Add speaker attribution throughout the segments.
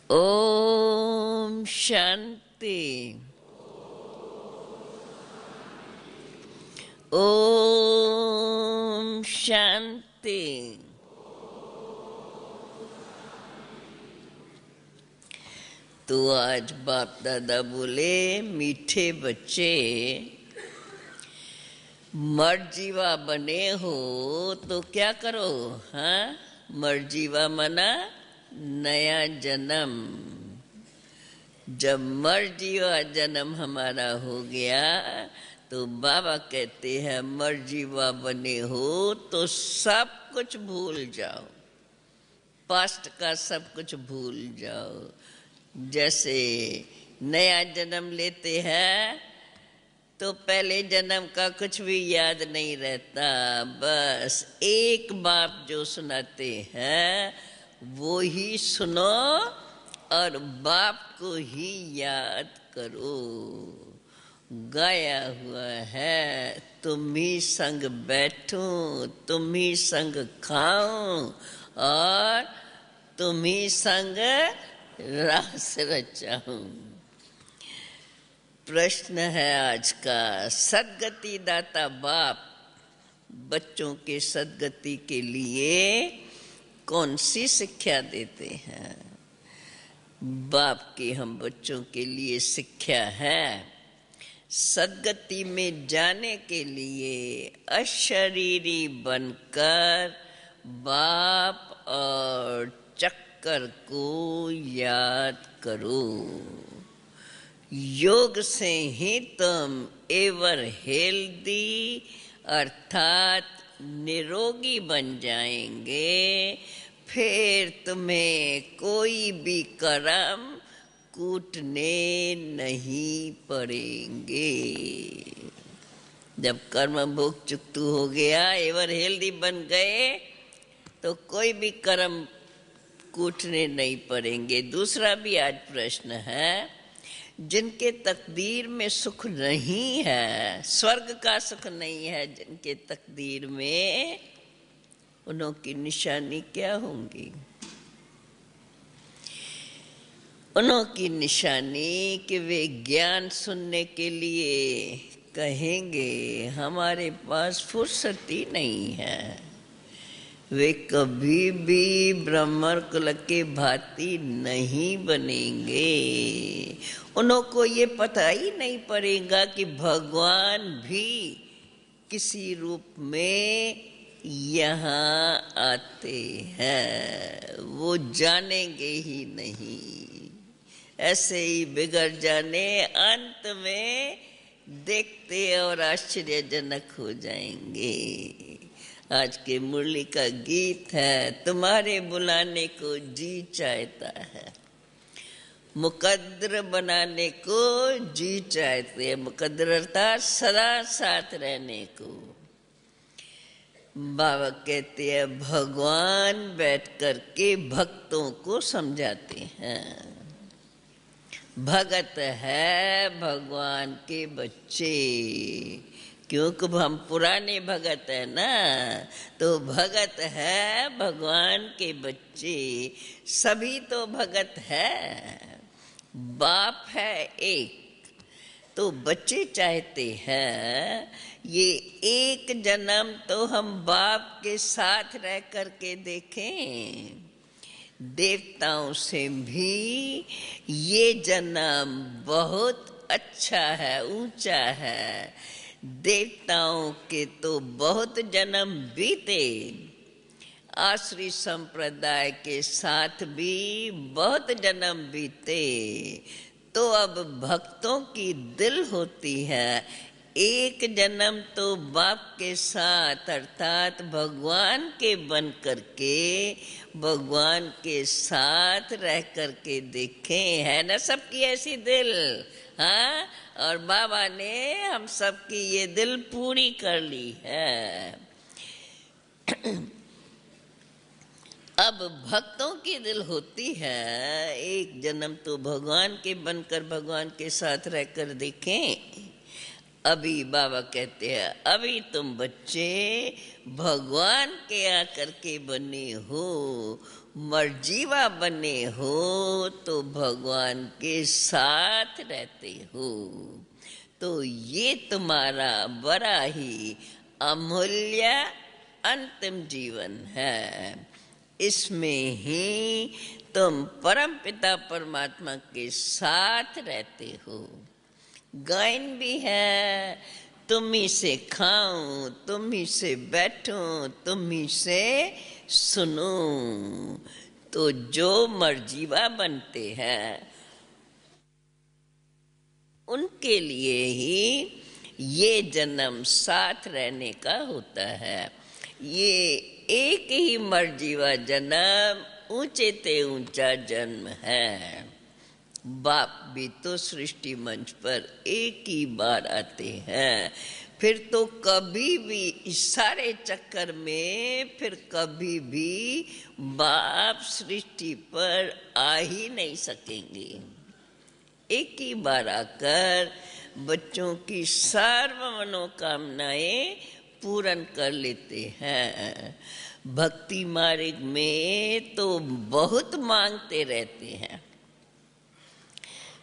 Speaker 1: ओम शांति। ओम शांति। तो आज बाप दादा बोले, मीठे बच्चे मर्जीवा बने हो तो क्या करो? हाँ, मर्जीवा मना नया जन्म। जब मर्जीवा जन्म हमारा हो गया तो बाबा कहते हैं मर्जीवा बने हो तो सब कुछ भूल जाओ, पास्ट का सब कुछ भूल जाओ। जैसे नया जन्म लेते हैं तो पहले जन्म का कुछ भी याद नहीं रहता, बस एक बाप जो सुनाते हैं वो ही सुनो और बाप को ही याद करो। गाया हुआ है, तुम ही संग बैठूं, तुम ही संग खाऊं और तुम ही संग रास रचाऊं। प्रश्न है आज का, सद्गति दाता बाप बच्चों के सद्गति के लिए कौन सी शिक्षा देते हैं? बाप की हम बच्चों के लिए शिक्षा है सद्गति में जाने के लिए अशरीरी बनकर बाप और चक्कर को याद करो। योग से ही तुम एवर हेल्दी अर्थात निरोगी बन जाएंगे। फिर तुम्हें कोई भी कर्म कूटने नहीं पड़ेंगे। जब कर्म भोग चुकतू हो गया, एवर हेल्दी बन गए तो कोई भी कर्म कूटने नहीं पड़ेंगे। दूसरा भी आज प्रश्न है, जिनके तकदीर में सुख नहीं है, स्वर्ग का सुख नहीं है जिनके तकदीर में, उन्हों की निशानी क्या होंगी? उन्हों की निशानी कि वे ज्ञान सुनने के लिए कहेंगे हमारे पास फुर्सत ही नहीं है। वे कभी भी ब्राह्मण कुल के भांति नहीं बनेंगे। उन्हों को ये पता ही नहीं पड़ेगा कि भगवान भी किसी रूप में यहाँ आते हैं, वो जानेंगे ही नहीं, ऐसे ही बिगड़ जाने, अंत में देखते और आश्चर्यजनक हो जाएंगे। आज के मुरली का गीत है, तुम्हारे बुलाने को जी चाहता है, मुकद्दर बनाने को जी चाहते हैं। मुकद्दर अर्थात सदा साथ रहने को। बाबा कहते हैं भगवान बैठ कर के भक्तों को समझाते हैं। भगत है भगवान के बच्चे, क्योंकि हम पुराने भगत है ना, तो भगत है भगवान के बच्चे। सभी तो भगत है, बाप है एक, तो बच्चे चाहते हैं ये एक जन्म तो हम बाप के साथ रह कर के देखें। देवताओं से भी ये जन्म बहुत अच्छा है, ऊंचा है। देवताओं के तो बहुत जन्म बीते, आश्री संप्रदाय के साथ भी बहुत जन्म बीते, तो अब भक्तों की दिल होती है एक जन्म तो बाप के साथ अर्थात भगवान के बन करके भगवान के साथ रह करके देखें। है ना सबकी ऐसी दिल? हाँ, और बाबा ने हम सबकी ये दिल पूरी कर ली है। अब भक्तों की दिल होती है एक जन्म तो भगवान के बनकर भगवान के साथ रहकर देखें। अभी बाबा कहते हैं अभी तुम बच्चे भगवान के आकर के बने हो, मर्जीवा बने हो तो भगवान के साथ रहते हो। तो ये तुम्हारा बड़ा ही अमूल्य अंतिम जीवन है। इसमें ही तुम परम पिता परमात्मा के साथ रहते हो। गायन भी है, तुम ही से खाऊं, तुम ही से बैठूं, तुम ही से सुनूं। तो जो मर्जीवा बनते हैं उनके लिए ही ये जन्म साथ रहने का होता है। ये एक ही मर्जीवा जन्म ऊंचे ते ऊंचा जन्म है। बाप भी तो सृष्टि मंच पर एक ही बार आते हैं, फिर तो कभी भी इस सारे चक्कर में फिर कभी भी बाप सृष्टि पर आ ही नहीं सकेंगे। एक ही बार आकर बच्चों की सर्व मनोकामनाएं पूर्ण कर लेते हैं। भक्ति मार्ग में तो बहुत मांगते रहते हैं।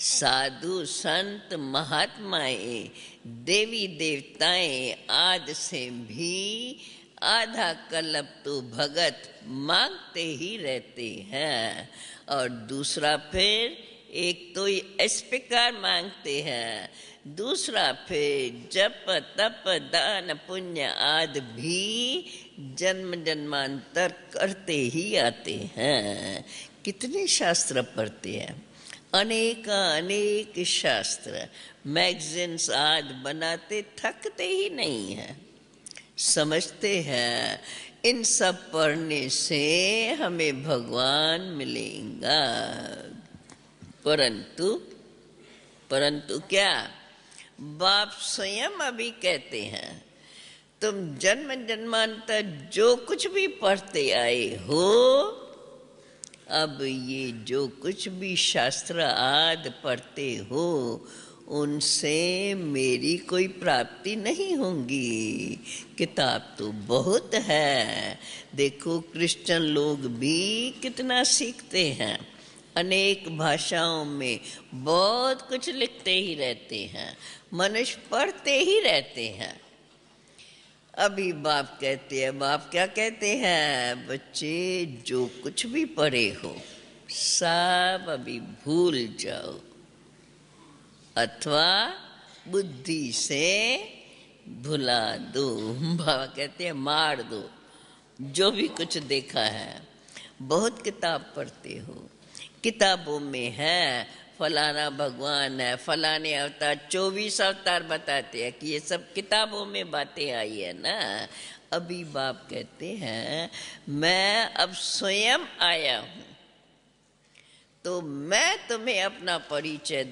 Speaker 1: साधु संत महात्माएं देवी देवताएं आदि से भी आधा कल्प तो भगत मांगते ही रहते हैं। और दूसरा फिर एक तो इस प्रकार मांगते हैं, दूसरा फिर जप तप दान पुण्य आदि भी जन्म जन्मांतर करते ही आते हैं। कितने शास्त्र पढ़ते हैं, अनेक शास्त्र मैगजीन्स आदि बनाते थकते ही नहीं हैं। समझते हैं इन सब पढ़ने से हमें भगवान मिलेगा, परंतु क्या बाप स्वयं अभी कहते हैं तुम जन्म जन्मांतर जो कुछ भी पढ़ते आए हो, अब ये जो कुछ भी शास्त्र आदि पढ़ते हो उनसे मेरी कोई प्राप्ति नहीं होगी। किताब तो बहुत है। देखो क्रिश्चियन लोग भी कितना सीखते हैं, अनेक भाषाओं में बहुत कुछ लिखते ही रहते हैं, मनुष्य पढ़ते ही रहते हैं। अभी बाप कहते हैं, बाप क्या कहते हैं, बच्चे जो कुछ भी पढ़े हो सब अभी भूल जाओ अथवा बुद्धि से भुला दो। बाबा कहते हैं मार दो जो भी कुछ देखा है। बहुत किताब पढ़ते हो, किताबों में है फलाना भगवान है, फलाने अवतार, 24 अवतार बताते हैं कि ये सब किताबों में बातें आई है ना। अभी बाप कहते हैं मैं अब स्वयं आया हूँ, तो मैं तुम्हें अपना परिचय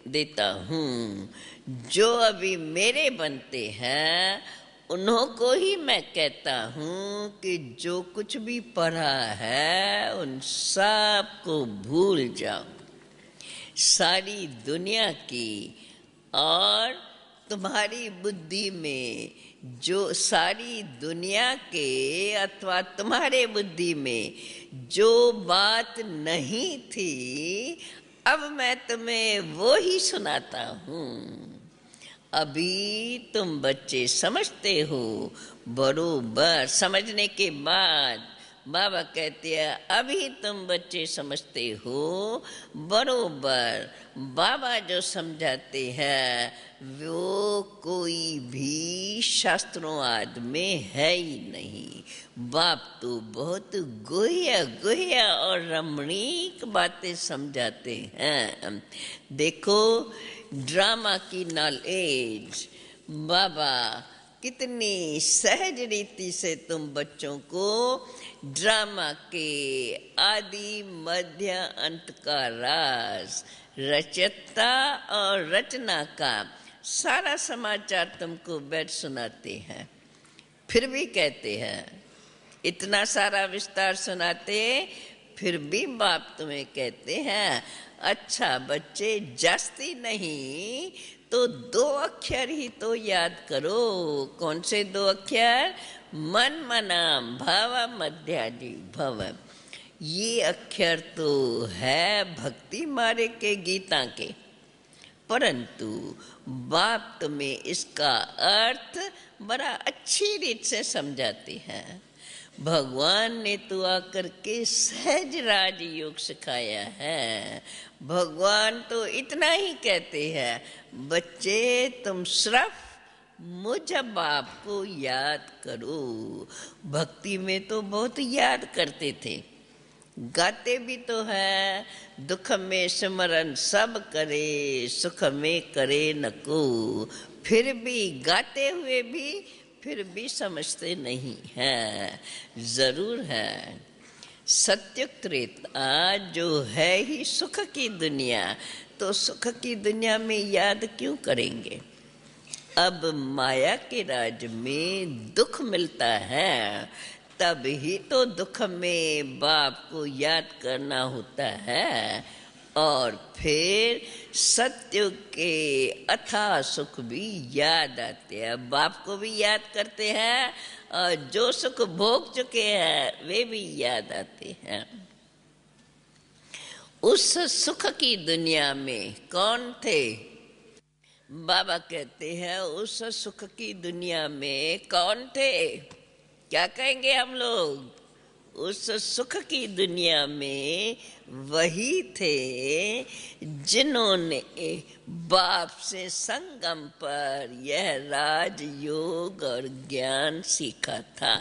Speaker 1: देता हूँ। जो अभी मेरे बनते हैं उन्हों को ही मैं कहता हूँ कि जो कुछ भी पढ़ा है उन सब को भूल जाओ। सारी दुनिया की और तुम्हारी बुद्धि में जो सारी दुनिया के अथवा तुम्हारे बुद्धि में जो बात नहीं थी, अब मैं तुम्हें वो ही सुनाता हूँ। अभी तुम बच्चे समझते हो, बरोबर समझने के बाद बाबा कहते हैं अभी तुम बच्चे समझते हो बरोबर। बाबा जो समझाते हैं वो कोई भी शास्त्रों आदि में है ही नहीं। बाप तो बहुत गुह्य और रमणीक बातें समझाते हैं। देखो ड्रामा की नॉलेज बाबा कितनी सहज रीति से तुम बच्चों को ड्रामा के आदि मध्य अंत का राज, रचयिता और रचना का सारा समाचार तुमको बैठ सुनाते हैं। फिर भी कहते हैं इतना सारा विस्तार सुनाते फिर भी बाप तुम्हें कहते हैं अच्छा बच्चे जास्ती नहीं तो 2 अक्षर ही तो याद करो। कौन से 2 अक्षर? मन मनाम भाव मध्यादि भव। ये अक्षर तो है भक्ति मारे के गीता के, परंतु बाप तुम्हें इसका अर्थ बड़ा अच्छी रीत से समझाते हैं। भगवान ने तो आकर के सहज राजयोग सिखाया है। भगवान तो इतना ही कहते हैं, बच्चे तुम सिर्फ मुझ बाप को याद करो। भक्ति में तो बहुत याद करते थे, गाते भी तो है, दुख में सिमरन सब करे, सुख में करे न को। फिर भी गाते हुए भी फिर भी समझते नहीं हैं। जरूर है सत्युग त्रेता जो है ही सुख की दुनिया, तो सुख की दुनिया में याद क्यों करेंगे। अब माया के राज में दुख मिलता है, तब ही तो दुख में बाप को याद करना होता है, और फिर सत्युग के अथाह सुख भी याद आते हैं। बाप को भी याद करते हैं और जो सुख भोग चुके हैं वे भी याद आते हैं। उस सुख की दुनिया में कौन थे? बाबा कहते हैं उस सुख की दुनिया में कौन थे? क्या कहेंगे हम लोग? उस सुख की दुनिया में वही थे जिन्होंने बाप से संगम पर यह राजयोग और ज्ञान सीखा था।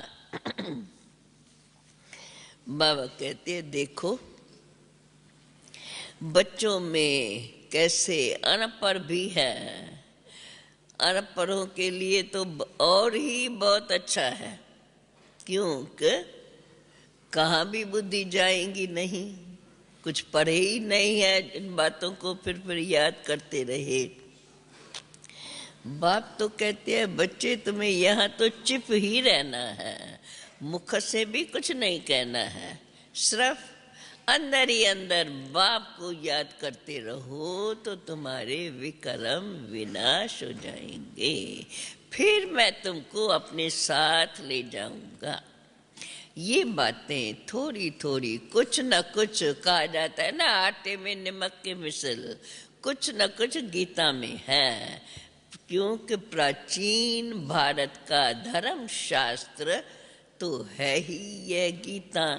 Speaker 1: बाबा कहते हैं देखो बच्चों में कैसे अनपढ़ भी है, अनपढ़ों के लिए तो और ही बहुत अच्छा है, क्योंकि कहाँ भी बुद्धि जाएंगी नहीं, कुछ पढ़े ही नहीं है, इन बातों को फिर याद करते रहे। बाप तो कहते हैं बच्चे तुम्हें यहाँ तो चिप ही रहना है, मुख से भी कुछ नहीं कहना है, सिर्फ अंदर ही अंदर बाप को याद करते रहो तो तुम्हारे विकर्म विनाश हो जाएंगे। फिर मैं तुमको अपने साथ ले जाऊंगा। ये बातें थोड़ी थोड़ी कुछ न कुछ कहा जाता है ना, आटे में नमक के मिसल, कुछ न कुछ गीता में है, क्योंकि प्राचीन भारत का धर्म शास्त्र तो है ही यह गीता।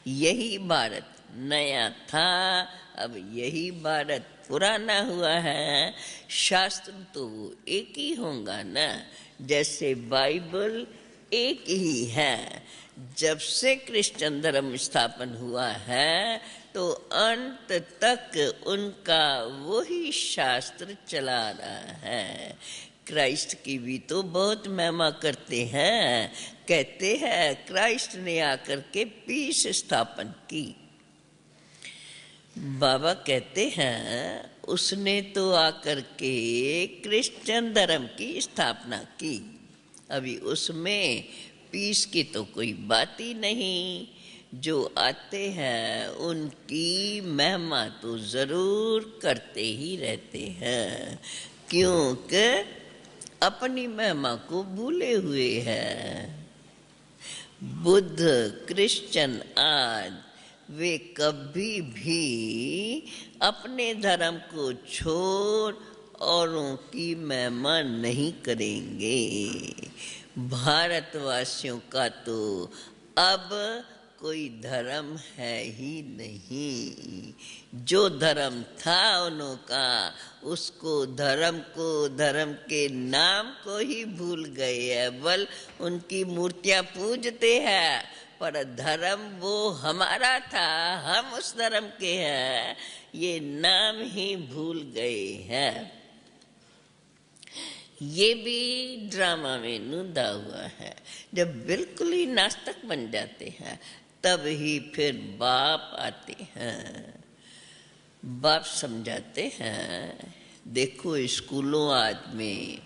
Speaker 1: यही भारत नया था, अब यही भारत पुराना हुआ है। शास्त्र तो एक ही होगा ना, जैसे बाइबल एक ही है। जब से क्रिश्चियन धर्म स्थापन हुआ है तो अंत तक उनका वही शास्त्र चला रहा है। क्राइस्ट की भी तो बहुत महिमा करते हैं, कहते हैं क्राइस्ट ने आकर के पीस स्थापन की। बाबा कहते हैं उसने तो आकर के क्रिश्चियन धर्म की स्थापना की, अभी उसमें पीस की तो कोई बात ही नहीं। जो आते हैं उनकी महिमा तो जरूर करते ही रहते हैं, क्योंकि अपनी महिमा को भूले हुए हैं। बुद्ध क्रिश्चियन आज वे कभी भी अपने धर्म को छोड़ औरों की महिमा नहीं करेंगे। भारतवासियों का तो अब कोई धर्म है ही नहीं। जो धर्म था उनका, उसको धर्म के नाम को ही भूल गए हैं। बल उनकी मूर्तियां पूजते हैं, पर धर्म वो हमारा था, हम उस धर्म के हैं, ये नाम ही भूल गए हैं। ये भी ड्रामा में नुदा हुआ है। जब बिल्कुल ही नास्तिक बन जाते हैं तब ही फिर बाप आते हैं, बाप समझाते हैं। देखो स्कूलों आज में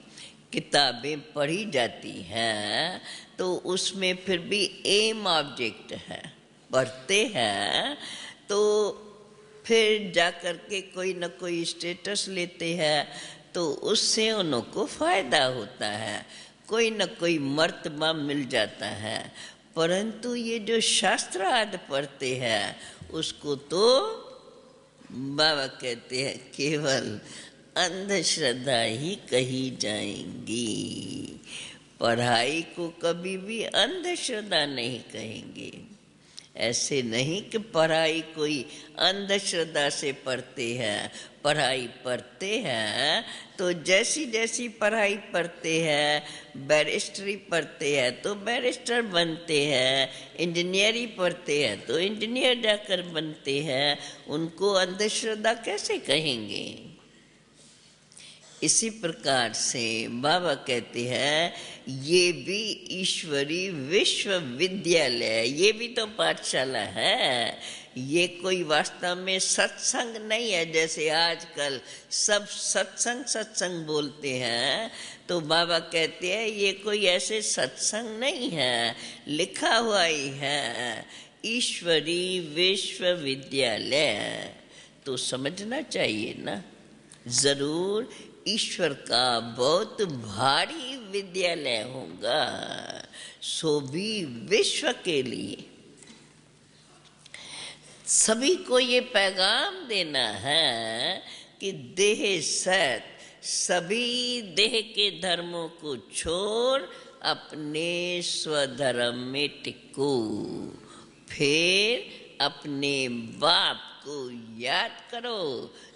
Speaker 1: किताबें पढ़ी जाती हैं तो उसमें फिर भी एम ऑब्जेक्ट है, पढ़ते हैं तो फिर जाकर के कोई न कोई स्टेटस लेते हैं, तो उससे उनको फायदा होता है, कोई न कोई मर्तबा मिल जाता है। परंतु ये जो शास्त्रार्थ पढ़ते हैं उसको तो बाबा कहते हैं केवल अंधश्रद्धा ही कही जाएंगी। पढ़ाई को कभी भी अंधश्रद्धा नहीं कहेंगे। ऐसे नहीं कि पढ़ाई कोई अंधश्रद्धा से पढ़ते हैं। पढ़ाई पढ़ते हैं तो जैसी जैसी पढ़ाई पढ़ते हैं, बैरिस्टरी पढ़ते हैं तो बैरिस्टर बनते हैं, इंजीनियरिंग पढ़ते हैं तो इंजीनियर जाकर बनते हैं, उनको अंधश्रद्धा कैसे कहेंगे? इसी प्रकार से बाबा कहते हैं ये भी ईश्वरी विश्वविद्यालय है, ये भी तो पाठशाला है। ये कोई वास्तव में सत्संग नहीं है। जैसे आजकल सब सत्संग बोलते हैं, तो बाबा कहते हैं ये कोई ऐसे सत्संग नहीं है, लिखा हुआ ही है ईश्वरी विश्वविद्यालय। तो समझना चाहिए ना, जरूर ईश्वर का बहुत भारी विद्यालय होगा, सो भी विश्व के लिए। सभी को ये पैगाम देना है कि देह सत, सभी देह के धर्मों को छोड़ अपने स्वधर्म में टिको, फिर अपने बाप को याद करो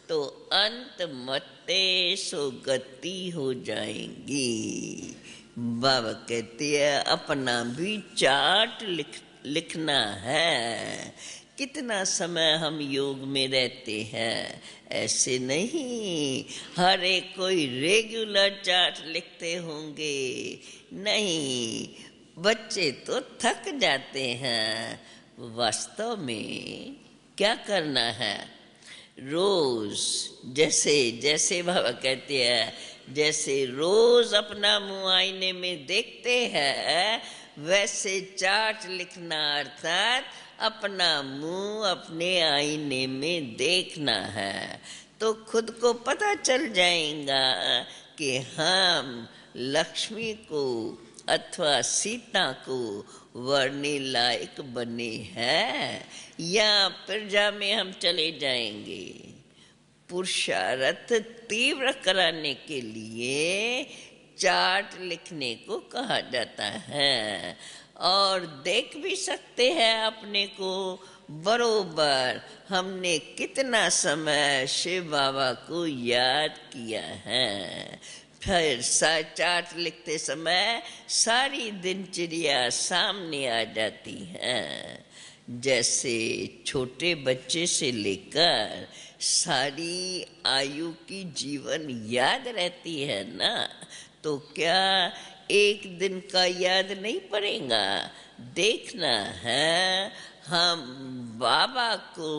Speaker 1: तो अंत मत्ते सो गति हो जाएंगी। बाबा कहते हैं अपना भी चार्ट लिखना है। कितना समय हम योग में रहते हैं, ऐसे नहीं हर एक कोई रेगुलर चार्ट लिखते होंगे, नहीं। बच्चे तो थक जाते हैं। वास्तव में क्या करना है, रोज जैसे बाबा कहते हैं, जैसे रोज अपना मुँह आईने में देखते हैं, वैसे चार्ट लिखना, अर्थात अपना मुंह अपने आईने में देखना है। तो खुद को पता चल जाएगा कि हम लक्ष्मी को अथवा सीता को वरने लायक बने हैं या प्रजा में हम चले जाएंगे। पुरुषार्थ तीव्र कराने के लिए चार्ट लिखने को कहा जाता है, और देख भी सकते हैं अपने को बरोबर हमने कितना समय शिव बाबा को याद किया है। फिर चार्ट लिखते समय सारी दिनचर्या सामने आ जाती है। जैसे छोटे बच्चे से लेकर सारी आयु की जीवन याद रहती है ना, तो क्या एक दिन का याद नहीं पड़ेगा? देखना है हम बाबा को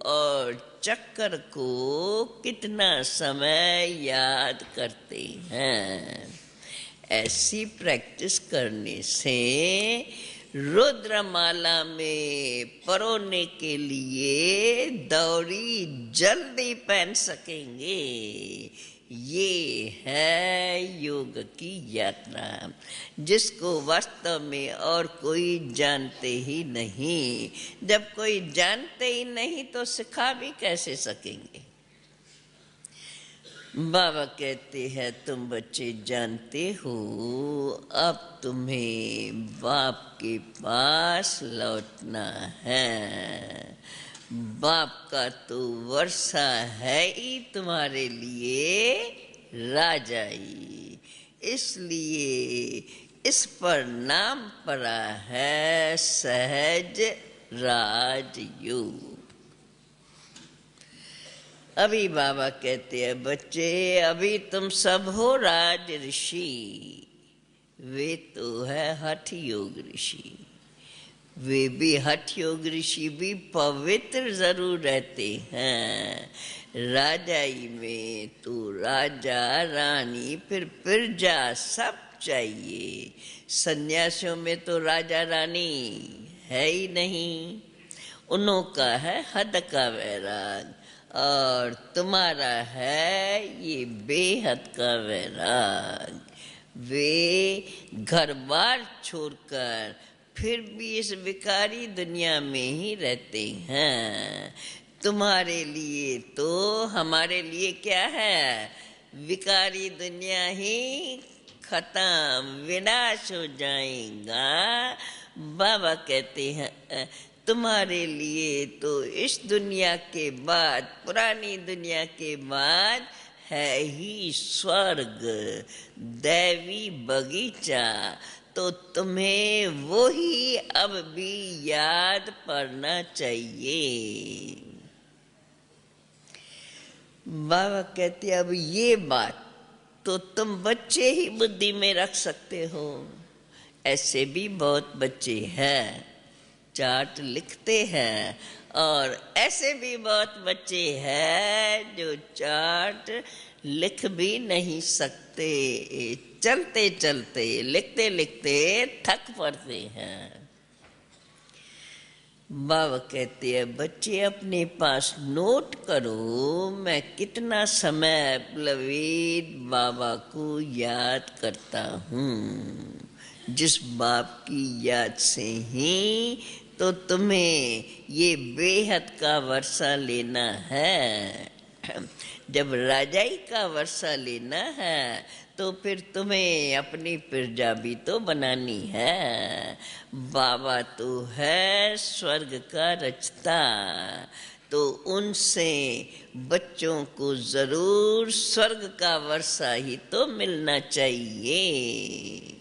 Speaker 1: और चक्कर को कितना समय याद करते हैं। ऐसी प्रैक्टिस करने से रुद्रमाला में परोने के लिए दौरी जल्दी पहन सकेंगे। ये है योग की यात्रा, जिसको वास्तव में और कोई जानते ही नहीं। जब कोई जानते ही नहीं तो सिखा भी कैसे सकेंगे? बाबा कहते हैं तुम बच्चे जानते हो अब तुम्हें बाप के पास लौटना है। बाप का तो वर्षा है ही तुम्हारे लिए राजाई, इसलिए इस पर नाम पड़ा है सहज राजयोग। अभी बाबा कहते हैं बच्चे अभी तुम सब हो राज ऋषि, वे तो है हठ योग ऋषि। वे भी हठ योग ऋषि भी पवित्र जरूर रहते हैं। राजाई में तो राजा रानी फिर प्रजा सब चाहिए। सन्यासियों में तो राजा रानी है ही नहीं, उन्हों का है हद का वैराग, और तुम्हारा है ये बेहद का वैराग। वे घर बार छोड़कर फिर भी इस विकारी दुनिया में ही रहते हैं। तुम्हारे लिए तो हमारे लिए क्या है, विकारी दुनिया ही खत्म, विनाश हो जाएगा। बाबा कहते हैं तुम्हारे लिए तो इस दुनिया के बाद, पुरानी दुनिया के बाद है ही स्वर्ग, दैवी बगीचा। तो तुम्हें वो ही अब भी याद पड़ना चाहिए। बाबा कहते अब ये बात तो तुम बच्चे ही बुद्धि में रख सकते हो। ऐसे भी बहुत बच्चे हैं चार्ट लिखते हैं, और ऐसे भी बहुत बच्चे हैं जो चार्ट लिख भी नहीं सकते, चलते चलते लिखते लिखते थक पड़ते हैं। बाबा कहते हैं बच्चे अपने पास नोट करो, मैं कितना समय प्लवीत बाबा को याद करता हूँ। जिस बाप की याद से ही तो तुम्हें ये बेहद का वर्षा लेना है। जब राजाई का वर्षा लेना है तो फिर तुम्हें अपनी प्रजा भी तो बनानी है। बाबा तो है स्वर्ग का रचता, तो उनसे बच्चों को जरूर स्वर्ग का वर्षा ही तो मिलना चाहिए।